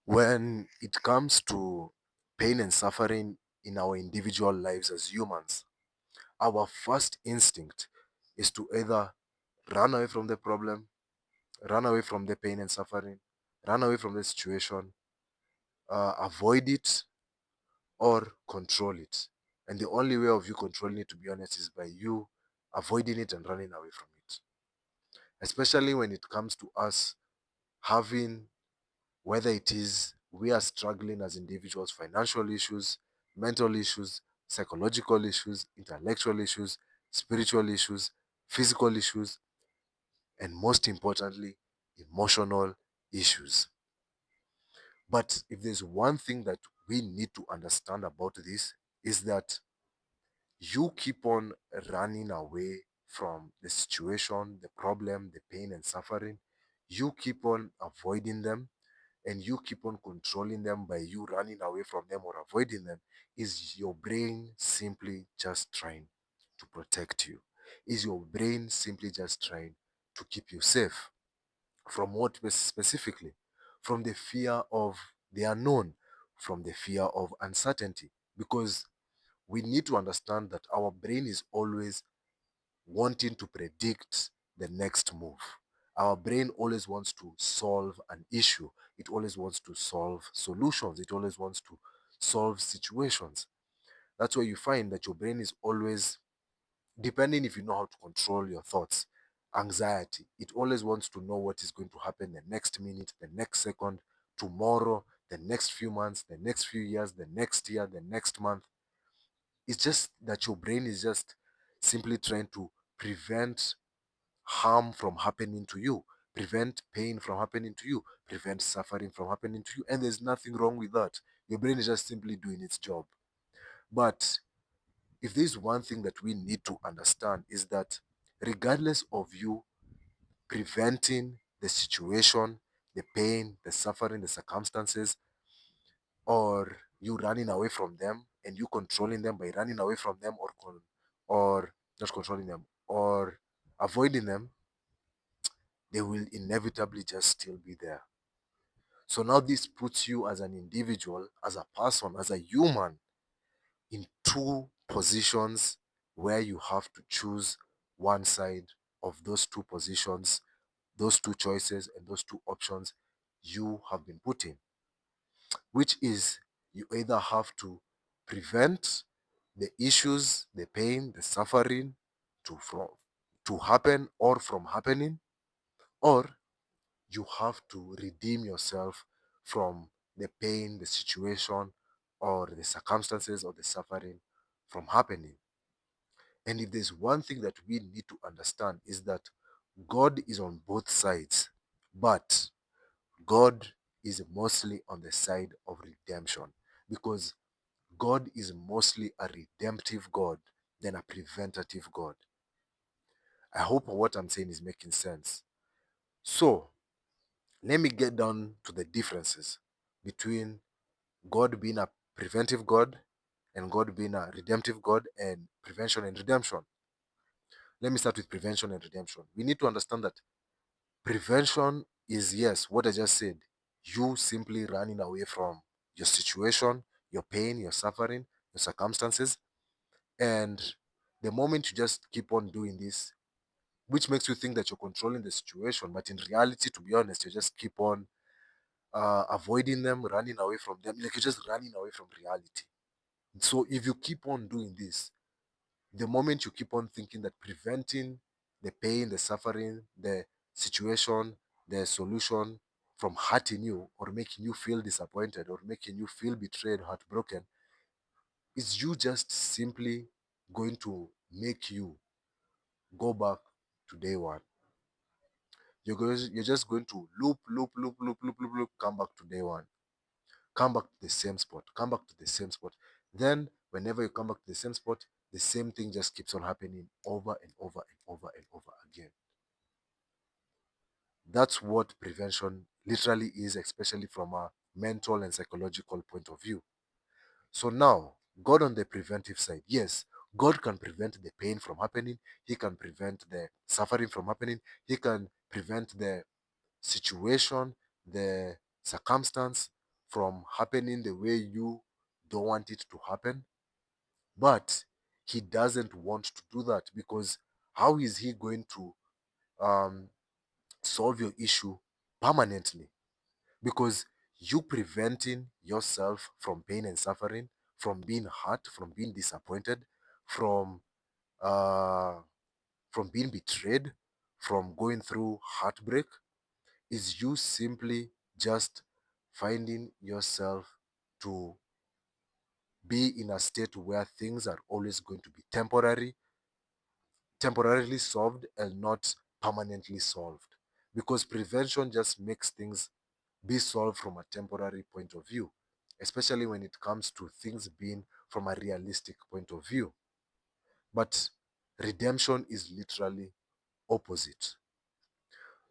When it comes to pain and suffering in our individual lives as humans, our first instinct is to either run away from the problem, run away from the pain and suffering, run away from the situation, avoid it, or control it. And the only way of you controlling it, to be honest, is by you avoiding it and running away from it. Especially when it comes to us having, whether it is we are struggling as individuals, financial issues, mental issues, psychological issues, intellectual issues, spiritual issues, physical issues, and most importantly, emotional issues. But if there's one thing that we need to understand about this, is that you keep on running away from the situation, the problem, the pain and suffering. You keep on avoiding them and you keep on controlling them by you running away from them or avoiding them, is your brain simply just trying to protect you? Is your brain simply just trying to keep you safe? From what specifically? From the fear of the unknown, from the fear of uncertainty. Because we need to understand that our brain is always wanting to predict the next move. Our brain always wants to solve an issue. It always wants to solve solutions. It always wants to solve situations. That's why you find that your brain is always, depending if you know how to control your thoughts, anxiety. It always wants to know what is going to happen the next minute, the next second, tomorrow, the next few months, the next few years, the next year, the next month. It's just that your brain is just simply trying to prevent harm from happening to you, prevent pain from happening to you, prevent suffering from happening to you. And there's nothing wrong with that. Your brain is just simply doing its job. But if there's one thing that we need to understand, is that regardless of you preventing the situation, the pain, the suffering, the circumstances, or you running away from them and you controlling them by running away from them, or not controlling them or avoiding them, they will inevitably just still be there. So now this puts you as an individual, as a person, as a human, in two positions where you have to choose one side of those two positions, those two choices, and those two options you have been put in, which is you either have to prevent the issues, the pain, the suffering to happen or from happening, or you have to redeem yourself from the pain, the situation, or the circumstances or the suffering from happening. And if there's one thing that we need to understand, is that God is on both sides, but God is mostly on the side of redemption, because God is mostly a redemptive God than a preventative God. I hope what I'm saying is making sense. So, let me get down to the differences between God being a preventive God and God being a redemptive God, and prevention and redemption. Let me start with prevention and redemption. We need to understand that prevention is, yes, what I just said. You simply running away from your situation, your pain, your suffering, your circumstances. And the moment you just keep on doing this, which makes you think that you're controlling the situation, but in reality, to be honest, you just keep on avoiding them, running away from them. Like you're just running away from reality. So if you keep on doing this, the moment you keep on thinking that preventing the pain, the suffering, the situation, the solution from hurting you or making you feel disappointed or making you feel betrayed, heartbroken, is you just simply going to make you go back to day one. You're just going to loop, come back to day one. Come back to the same spot, come back to the same spot. Then, whenever you come back to the same spot, the same thing just keeps on happening over and over and over and over again. That's what prevention literally is, especially from a mental and psychological point of view. So now, God on the preventive side, yes, God can prevent the pain from happening, He can prevent the suffering from happening, He can prevent the situation, the circumstance from happening the way you don't want it to happen. But he doesn't want to do that, because how is he going to um, solve your issue permanently? Because you preventing yourself from pain and suffering, from being hurt, from being disappointed, from uh, from being betrayed, from going through heartbreak, is you simply just finding yourself to be in a state where things are always going to be temporarily solved and not permanently solved. Because prevention just makes things be solved from a temporary point of view, especially when it comes to things being from a realistic point of view. But redemption is literally opposite.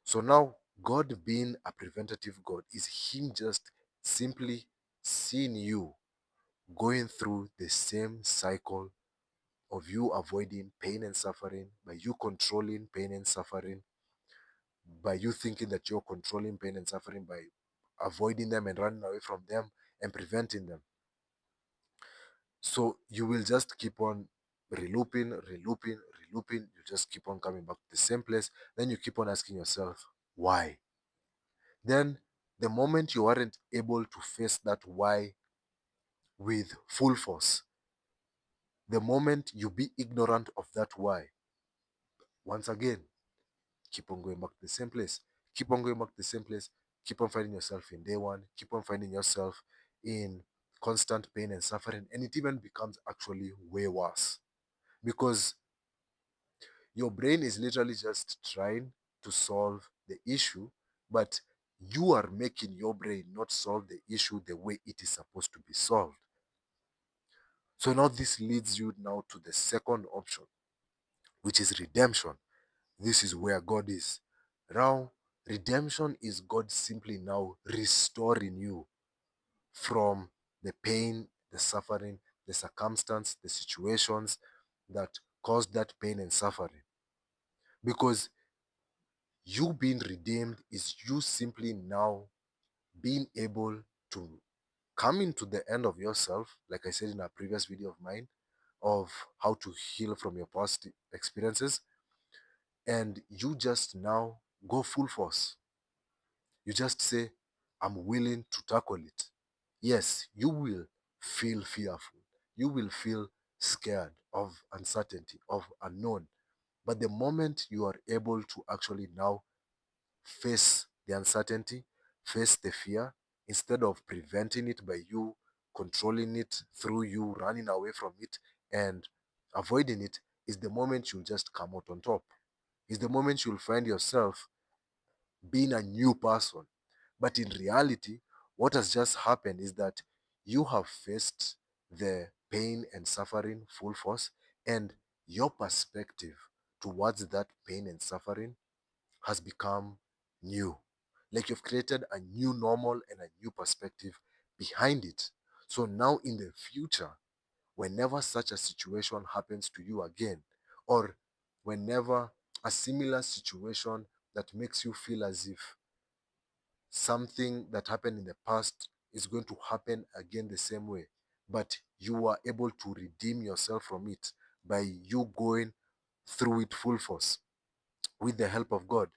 So now, God being a preventative God is Him just simply seeing you going through the same cycle of you avoiding pain and suffering, by you controlling pain and suffering, by you thinking that you're controlling pain and suffering, by avoiding them and running away from them and preventing them. So you will just keep on relooping. You just keep on coming back to the same place. Then you keep on asking yourself, why? Then the moment you aren't able to face that why with full force, the moment you be ignorant of that why, once again, keep on going back to the same place. Keep on going back to the same place. Keep on finding yourself in day one. Keep on finding yourself in constant pain and suffering. And it even becomes actually way worse, because your brain is literally just trying to solve the issue, but you are making your brain not solve the issue the way it is supposed to be solved. So now this leads you now to the second option, which is redemption. This is where God is. Now, redemption is God simply now restoring you from the pain, the suffering, the circumstance, the situations that caused that pain and suffering. Because you being redeemed is you simply now being able to come into the end of yourself, like I said in a previous video of mine, of how to heal from your past experiences, and you just now go full force. You just say, I'm willing to tackle it. Yes, you will feel fearful. You will feel scared of uncertainty, of unknown. But the moment you are able to actually now face the uncertainty, face the fear, instead of preventing it by you controlling it through you running away from it and avoiding it, is the moment you'll just come out on top. Is the moment you'll find yourself being a new person. But in reality, what has just happened is that you have faced the pain and suffering full force, and your perspective towards that pain and suffering has become new. Like you've created a new normal and a new perspective behind it. So now in the future, whenever such a situation happens to you again, or whenever a similar situation that makes you feel as if something that happened in the past is going to happen again the same way, but you are able to redeem yourself from it by you going through it full force with the help of God,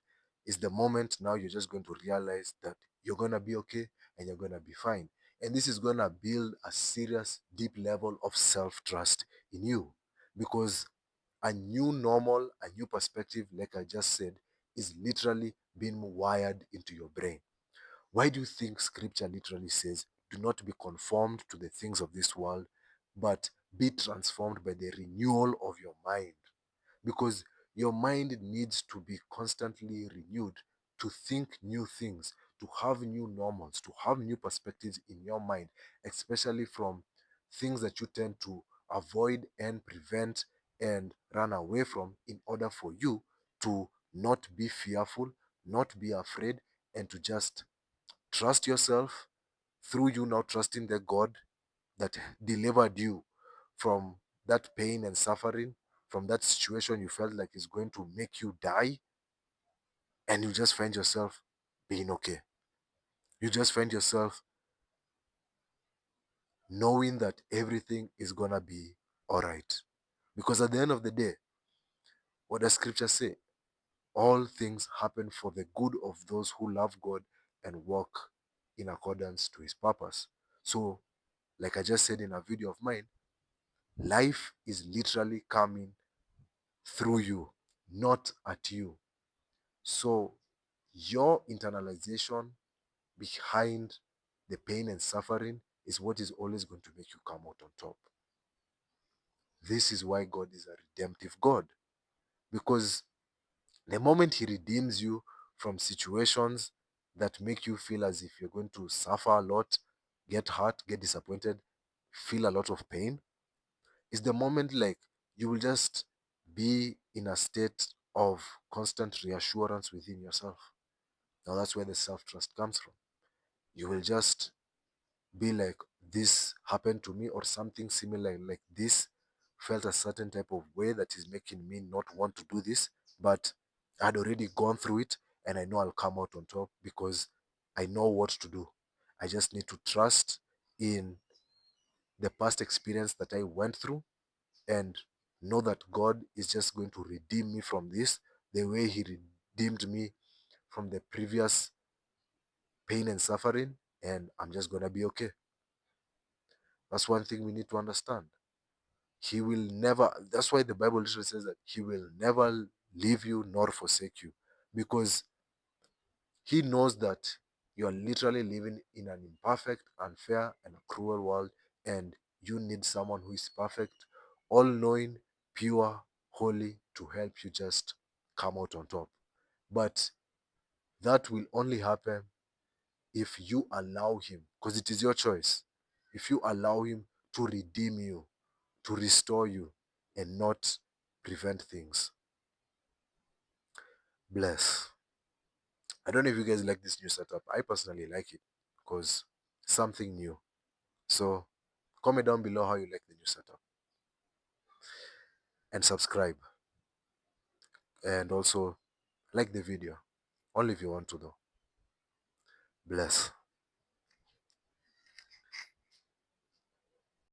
is the moment now you're just going to realize that you're going to be okay and you're going to be fine. And this is going to build a serious, deep level of self-trust in you, because a new normal, a new perspective, like I just said, is literally being wired into your brain. Why do you think scripture literally says, do not be conformed to the things of this world, but be transformed by the renewal of your mind? Because your mind needs to be constantly renewed to think new things, to have new normals, to have new perspectives in your mind, especially from things that you tend to avoid and prevent and run away from, in order for you to not be fearful, not be afraid, and to just trust yourself through you now trusting the God that delivered you from that pain and suffering, from that situation you felt like is going to make you die, and you just find yourself being okay. You just find yourself knowing that everything is gonna be all right. Because at the end of the day, what does scripture say? All things happen for the good of those who love God and walk in accordance to his purpose. So, like I just said in a video of mine, life is literally coming through you, not at you. So, your internalization behind the pain and suffering is what is always going to make you come out on top. This is why God is a redemptive God, because the moment he redeems you from situations that make you feel as if you're going to suffer a lot, get hurt, get disappointed, feel a lot of pain, is the moment like you will just be in a state of constant reassurance within yourself. Now that's where the self-trust comes from. You will just be like, this happened to me, or something similar like this felt a certain type of way that is making me not want to do this, but I'd already gone through it and I know I'll come out on top because I know what to do. I just need to trust in the past experience that I went through and know that God is just going to redeem me from this the way he redeemed me from the previous pain and suffering, and I'm just going to be okay. That's one thing we need to understand. He will never, that's why the Bible literally says that he will never leave you nor forsake you, because he knows that you are literally living in an imperfect, unfair, and a cruel world, and you need someone who is perfect, all knowing, pure, holy to help you just come out on top. But that will only happen if you allow him, because it is your choice. If you allow him to redeem you, to restore you, and not prevent things. Bless. I don't know if you guys like this new setup. I personally like it because something new. So comment down below how you like the new setup, and subscribe, and also like the video. Only if you want to though. Bless.